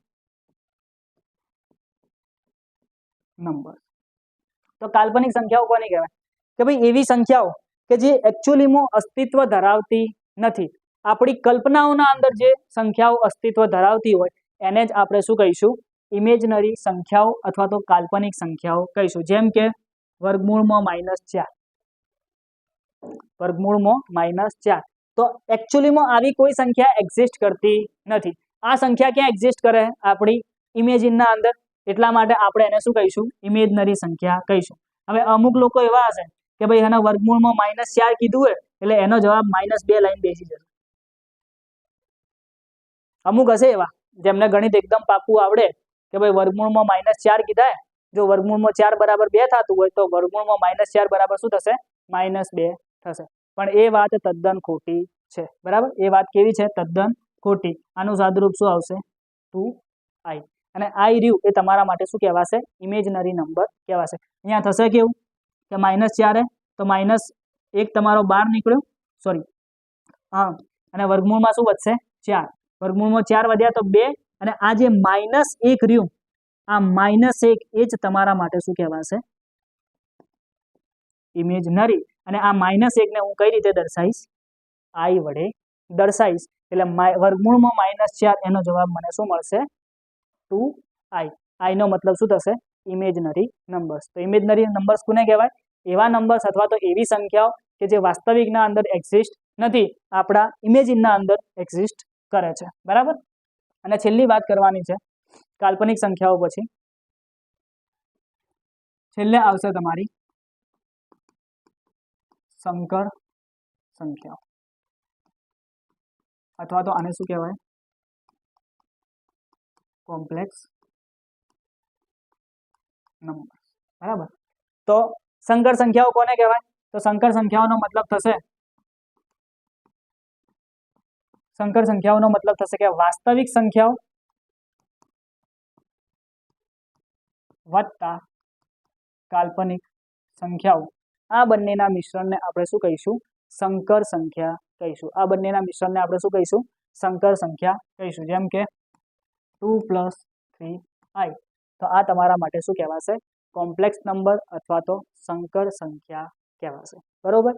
number. તો કાલ્પનિક સંખ્યાઓ કોને કહેવાય? કે ભાઈ એવી સંખ્યાઓ કે જે એકચ્યુઅલીમાં અસ્તિત્વ ધરાવતી નથી, આપણી કલ્પનાઓના અંદર જે સંખ્યાઓ અસ્તિત્વ ધરાવતી હોય એને જ આપણે શું કહીશું? ઇમેજનરી સંખ્યાઓ અથવા તો કાલ્પનિક સંખ્યાઓ કહીશું। જેમ કે વર્ગમૂળમાં -4, વર્ગમૂળમાં -4 તો એકચ્યુઅલીમાં આવી કોઈ સંખ્યા એક્ઝિસ્ટ કરતી નથી. આ સંખ્યા ક્યાં એક્ઝિસ્ટ કરે? આપણી ઇમેજિનના અંદર. એટલા માટે આપણે એને શું કહીશું? ઇમેજનરી સંખ્યા કહીશું. હવે અમુક લોકો એવા હશે કે ભાઈ એના વર્ગમૂળમાં -4 કીધું હોય એટલે એનો જવાબ -2 લાઈન બેસી જશે. અમુક હશે એવા જેમને ગણિત એકદમ પાકું આવડે કે ભાઈ વર્ગમૂળમાં -4 કીધા, જો વર્ગમૂળમાં 4 બરાબર 2 થતું હોય તો વર્ગમૂળમાં -4 બરાબર શું થશે? -2 થશે. પણ એ વાત તદ્દન ખોટી છે. બરાબર? એ વાત કેવી છે? તદ્દન ખોટી. આનું સાદુરૂપ શું આવશે? 2i. અને i રહ્યું એ તમારા માટે શું કહેવાશે? ઇમેજનરી નંબર કહેવાશે. અહીંયા થશે કેવું કે -4 તો -1 તમારો બહાર નીકળ્યો, સોરી હા, અને વર્ગમૂળમાં શું વધશે? 4. વર્ગમૂળમાં 4 વધ્યા તો 2, અને આ જે -1 રહ્યું, આ -1 એ જ તમારા માટે શું કહેવાશે? ઇમેજનરી. અને આ -1 ને હું કઈ રીતે દર્શાવીશ? i વડે દર્શાવીશ. એટલે વર્ગમૂળમાં -4 એનો જવાબ મને શું મળશે? 2i. i નો મતલબ શું થશે? Imaginary numbers. તો ઇમેજનરી નંબર્સ કોને કહેવાય? એવા નંબર્સ અથવા તો એવી સંખ્યાઓ કે જે વાસ્તવિકના અંદર એક્ઝિસ્ટ નથી, આપણા ઇમેજિનના અંદર એક્ઝિસ્ટ કરે છે. બરાબર? અને છેલ્લી વાત કરવાની છે કાલ્પનિક સંખ્યાઓ પછી. છેલ્લે આવશે તમારી સંકર સંખ્યાઓ, અથવા તો આને શું કહેવાય? Complex number. બરાબર? તો સંકર સંખ્યાઓ કોને કહેવાય? તો સંકર સંખ્યાઓનો મતલબ થશે, સંકર સંખ્યાઓનો મતલબ થશે કે વાસ્તવિક સંખ્યાઓ વત્તા કાલ્પનિક સંખ્યાઓ, આ બંનેના મિશ્રણને આપણે શું કહીશું? સંકર સંખ્યા કહીશું. આ બંનેના મિશ્રણને આપણે શું કહીશું? સંકર સંખ્યા કહીશું. જેમ કે 2 + 3i. તો આ તમારા માટે શું કહેવાશે? કોમ્પ્લેક્સ નંબર અથવા તો સંકર સંખ્યા કહેવાશે. બરોબર?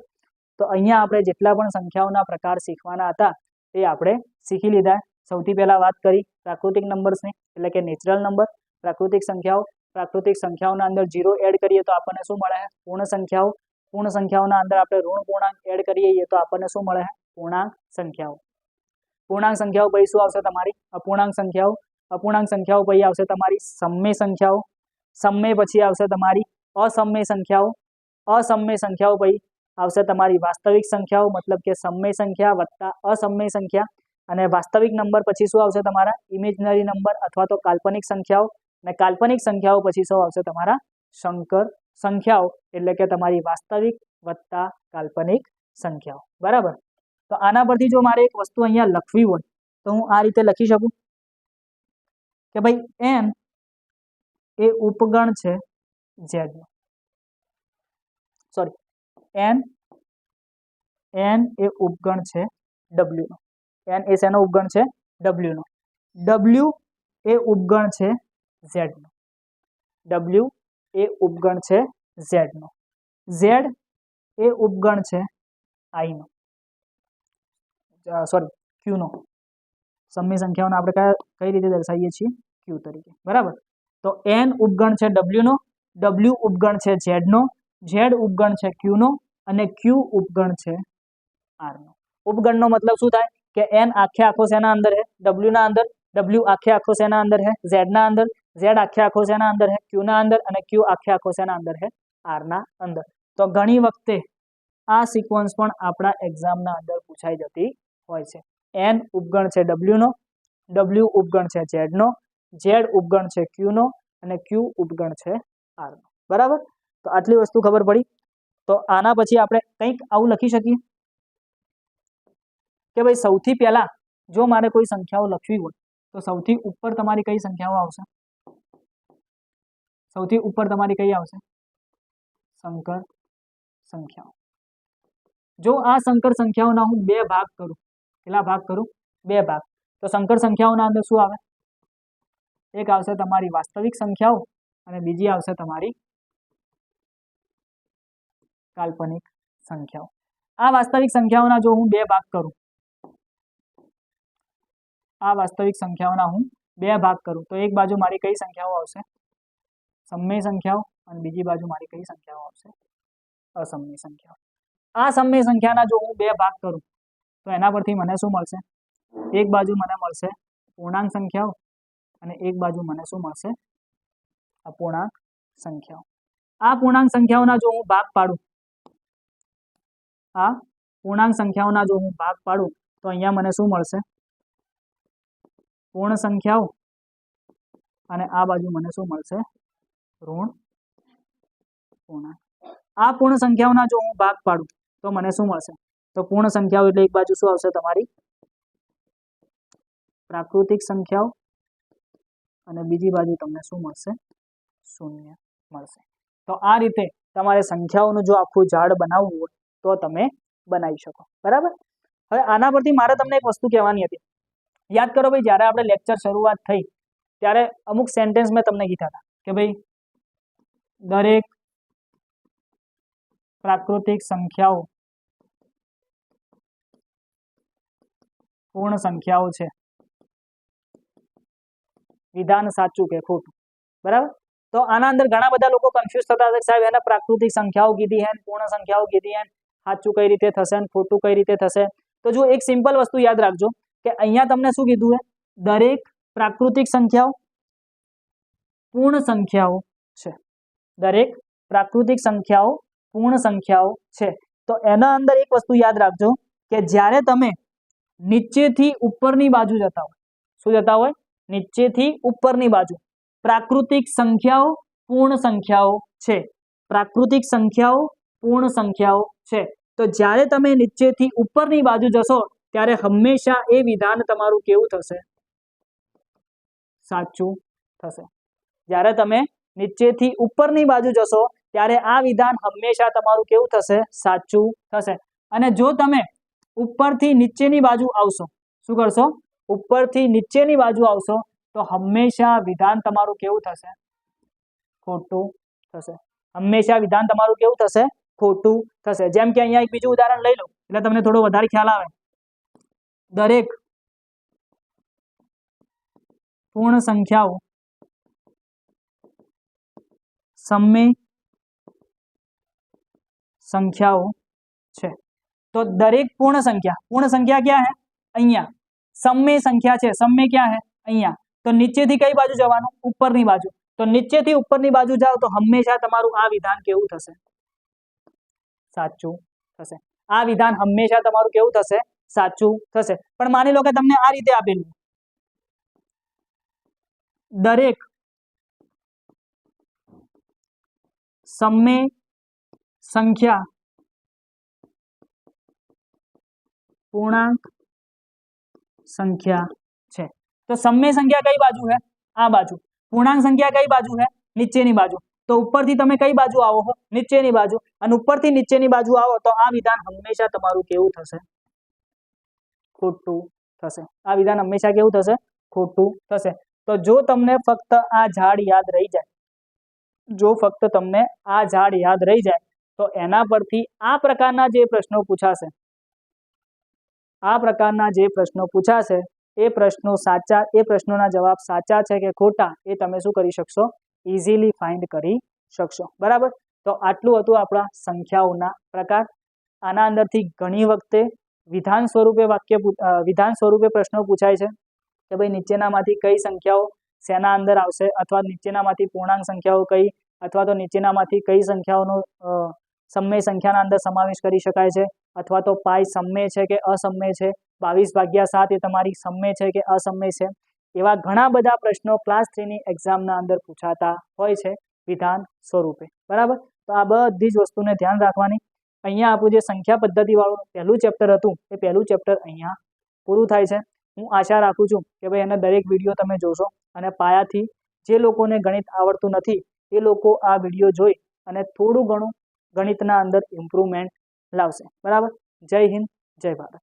તો અહીંયા આપણે જેટલા પણ સંખ્યાઓના પ્રકાર શીખવાના હતા એ આપણે શીખી લીધા. સૌથી પહેલા વાત કરી પ્રાકૃતિક નંબર્સની, એટલે કે નેચરલ નંબર. પ્રાકૃતિક સંખ્યાઓ, પ્રાકૃતિક સંખ્યાઓના અંદર 0 એડ કરીએ તો આપણને શું મળે? પૂર્ણ સંખ્યાઓ. પૂર્ણ સંખ્યાઓના અંદર આપણે ઋણ પૂર્ણાંક એડ કરીએ તો આપણને શું મળે? પૂર્ણાંક સંખ્યાઓ. પૂર્ણાંક સંખ્યાઓ પછી શું આવશે? તમારી અપૂર્ણાંક સંખ્યાઓ. અપૂર્ણાંક સંખ્યાઓ પછી આવશે તમારી સમય સંખ્યાઓ. સમય પછી આવશે તમારી અસમય સંખ્યાઓ. અસમય સંખ્યાઓ પછી આવશે તમારી વાસ્તવિક સંખ્યાઓ, મતલબ કે સમય સંખ્યા વત્તા અસમય સંખ્યા. અને વાસ્તવિક નંબર પછી શું આવશે? તમારા ઇમેજનરી નંબર અથવા તો કાલ્પનિક સંખ્યાઓ. અને કાલ્પનિક સંખ્યાઓ પછી શું આવશે? તમારા સંકર સંખ્યાઓ, એટલે કે તમારી વાસ્તવિક વત્તા કાલ્પનિક સંખ્યાઓ. બરાબર? તો આના પરથી જો મારે એક વસ્તુ અહીંયા લખવી હોય તો હું આ રીતે લખી શકું કે ભાઈ n એ ઉપગણ છે z નો. સોરી, n એ ઉપગણ છે w નો. n એ શેનો ઉપગણ છે? w નો. w એ ઉપગણ છે z નો. w એ ઉપગણ છે z નો. z એ ઉપગણ છે i નો, સોરી q નો. સમય સંખ્યાઓને આપણે કઈ રીતે દર્શાવીએ છીએ? q તરીકે. બરાબર? તો n ઉપગણ છે w નો, w ઉપગણ છે z નો, z ઉપગણ છે q નો, અને q ઉપગણ છે r નો. ઉપગણનો મતલબ શું થાય? કે n આખે આખો શેના અંદર है? w ના અંદર. w આખે આખો શેના અંદર है? z ના અંદર. z આખે આખો શેના અંદર है? q ના અંદર. અને q આખે આખો શેના અંદર है? r ના અંદર. તો ઘણી વખતે આ સિક્વન્સ પણ આપણા એક્ઝામના અંદર પૂછાઈ જતી હોય છે. n ઉપગણ છે w નો, w ઉપગણ છે z નો, z ઉપગણ છે q નો, અને q ઉપગણ છે r નો. બરાબર? તો આટલી વસ્તુ ખબર પડી. તો આના પછી આપણે કંઈક આવું લખી શકીએ કે ભાઈ સૌથી પહેલા જો મારે કોઈ સંખ્યાઓ લખવી હોય તો સૌથી ઉપર તમારી કઈ સંખ્યાઓ આવશે? સૌથી ઉપર તમારી કઈ આવશે? સંકર સંખ્યાઓ. જો આ સંકર સંખ્યાઓના હું બે ભાગ કરું, કેટલા ભાગ કરું? બે ભાગ. તો સંકર સંખ્યાઓના અંદર શું આવે? એક આવશે તમારી વાસ્તવિક સંખ્યાઓ અને બીજી આવશે તમારી કાલ્પનિક સંખ્યાઓ. આ વાસ્તવિક સંખ્યાઓના જો હું બે ભાગ કરું, આ વાસ્તવિક સંખ્યાઓના હું બે ભાગ કરું તો એક બાજુ મારી કઈ સંખ્યાઓ આવશે? સમય સંખ્યાઓ, અને બીજી બાજુ મારી કઈ સંખ્યાઓ આવશે? અસમય સંખ્યાઓ. આ સમય સંખ્યાના જો હું બે ભાગ કરું તો એના પરથી મને શું મળશે? એક બાજુ મને મળશે પૂર્ણાંક સંખ્યાઓ અને એક બાજુ મને શું મળશે? અપૂર્ણાંક સંખ્યાઓ. આ પૂર્ણાંક સંખ્યાઓના જો હું ભાગ પાડું, આ પૂર્ણાંક સંખ્યાઓના જો હું ભાગ પાડું તો અહીંયા મને શું મળશે? પૂર્ણ સંખ્યાઓ અને આ બાજુ મને શું મળશે? ઋણ પૂર્ણાંક. આ પૂર્ણ સંખ્યાઓના જો હું ભાગ પાડું તો મને શું મળશે? તો પૂર્ણ સંખ્યાઓ એટલે એક બાજુ શું આવશે તમારી? પ્રાકૃતિક સંખ્યાઓ અને બીજી બાજુ તમને શું મળશે? શૂન્ય મળશે. તો આ રીતે તમારે સંખ્યાઓનું જો આખું ઝાડ બનાવવું હોય તો તમે બનાવી શકો. બરાબર. હવે આના પરથી મારે તમને એક વસ્તુ કહેવાની હતી. યાદ કરો ભાઈ, જ્યારે આપણે લેક્ચર શરૂઆત થઈ ત્યારે અમુક સેન્ટેન્સ મેં તમને કીધા હતા કે ભાઈ દરેક પ્રાકૃતિક સંખ્યાઓ પૂર્ણ સંખ્યાઓ છે. વિધાન સાચું કે ખોટું? બરાબર. તો આના અંદર ઘણા બધા લોકો કન્ફ્યુઝ થતા હશે, સાહેબ એને પ્રાકૃતિક સંખ્યાઓ કીધી હે, પૂર્ણ સંખ્યાઓ કીધી હે, સાચું કઈ રીતે થશે ને ખોટું કઈ રીતે થશે? તો જો એક સિમ્પલ વસ્તુ યાદ રાખજો કે અહીંયા તમને શું કીધું છે? દરેક પ્રાકૃતિક સંખ્યાઓ પૂર્ણ સંખ્યાઓ છે. દરેક પ્રાકૃતિક સંખ્યાઓ પૂર્ણ સંખ્યાઓ છે. તો એના અંદર એક વસ્તુ યાદ રાખજો કે જ્યારે તમે નીચેથી ઉપરની બાજુ જતા હોય, શું જતા હોય? નીચેથી ઉપરની બાજુ. પ્રાકૃતિક સંખ્યાઓ પૂર્ણ સંખ્યાઓ છે. પ્રાકૃતિક સંખ્યાઓ પૂર્ણ સંખ્યાઓ છે. તો જ્યારે તમે નીચેથી ઉપરની બાજુ જશો ત્યારે હંમેશા એ વિધાન તમારું કેવું થશે? સાચું થશે. જ્યારે તમે નીચેથી ઉપરની બાજુ જશો ત્યારે આ વિધાન હંમેશા તમારું કેવું થશે? સાચું થશે. અને જો તમે ઉપરથી નીચેની બાજુ આવશો, શું કરશો? ઉપરથી નીચેની બાજુ આવશો તો હંમેશા વિધાન તમારું કેવું થશે? ખોટું થશે. હંમેશા વિધાન તમારું કેવું થશે? ખોટું થશે. જેમ કે અહીંયા એક બીજું ઉદાહરણ લઈ લો એટલે તમને થોડો વધારે ખ્યાલ આવે. દરેક પૂર્ણ સંખ્યાઓ સમય સંખ્યાઓ છે. તો દરેક પૂર્ણ સંખ્યા ક્યાં है? અહીંયા. સમય સંખ્યા છે. સમય ક્યાં है? અહીંયા. તો નીચેથી કઈ બાજુ જવાનું? ઉપરની બાજુ. તો નીચેથી ઉપરની બાજુ જાઓ તો હંમેશા તમારું આ વિધાન કેવું થશે? સાચું થશે. આ વિધાન હંમેશા તમારું કેવું થશે? સાચું થશે. પણ માની લો કે તમને આ રીતે આપેલું, દરેક સમય સંખ્યા પૂર્ણાંક સંખ્યા છે. તો સમય સંખ્યા કઈ બાજુ है? આ બાજુ. પૂર્ણાંક સંખ્યા કઈ બાજુ है? નીચેની બાજુ. તો ઉપરથી તમે કઈ બાજુ આવો છો? નીચેની બાજુ. અને ઉપરથી નીચેની બાજુ આવો તો આ વિધાન હંમેશા તમારું કેવું થશે? ખોટું થશે. આ વિધાન હંમેશા કેવું થશે? ખોટું થશે. તો જો તમને ફક્ત આ ઝાડ યાદ રહી જાય, જો ફક્ત તમને આ ઝાડ યાદ રહી જાય તો એના પરથી આ પ્રકારના જે પ્રશ્નો પૂછાશે, આ પ્રકારના જે પ્રશ્નો પૂછાશે એ પ્રશ્નો સાચા, એ પ્રશ્નોના જવાબ સાચા છે કે ખોટા એ તમે શું કરી શકશો? ઇઝીલી ફાઇન્ડ કરી શકશો. બરાબર. તો આટલું હતું આપણા સંખ્યાઓના પ્રકાર. આના અંદરથી ઘણી વખતે વિધાન સ્વરૂપે પ્રશ્નો પૂછાય છે કે ભાઈ નીચેનામાંથી કઈ સંખ્યાઓ શેના અંદર આવશે, અથવા નીચેનામાંથી પૂર્ણાંક સંખ્યાઓ કઈ, અથવા તો નીચેનામાંથી કઈ સંખ્યાઓનો સમય સંખ્યાના અંદર સમાવેશ કરી શકાય છે, અથવા તો પાઈ સમય છે કે અસમય છે, 22/7 એ તમારી સમય છે કે અસમય છે. એવા ઘણા બધા પ્રશ્નો ક્લાસ 3 ની એક્ઝામના અંદર પૂછાતા હોય છે વિધાન સ્વરૂપે. બરાબર. તો આ બધી જ વસ્તુને ધ્યાન રાખવાની. અહીંયા આપણું જે સંખ્યા પદ્ધતિવાળું પહેલું ચેપ્ટર હતું એ પહેલું ચેપ્ટર અહીંયા પૂરું થાય છે. હું આશા રાખું છું કે ભાઈ એને દરેક વિડીયો તમે જોશો અને પાયાથી જે લોકોને ગણિત આવડતું નથી એ લોકો આ વિડીયો જોઈ અને થોડું ઘણું ગણિતના અંદર ઇમ્પ્રુવમેન્ટ લાવશે. બરાબર. જય હિન્દ, જય ભારત.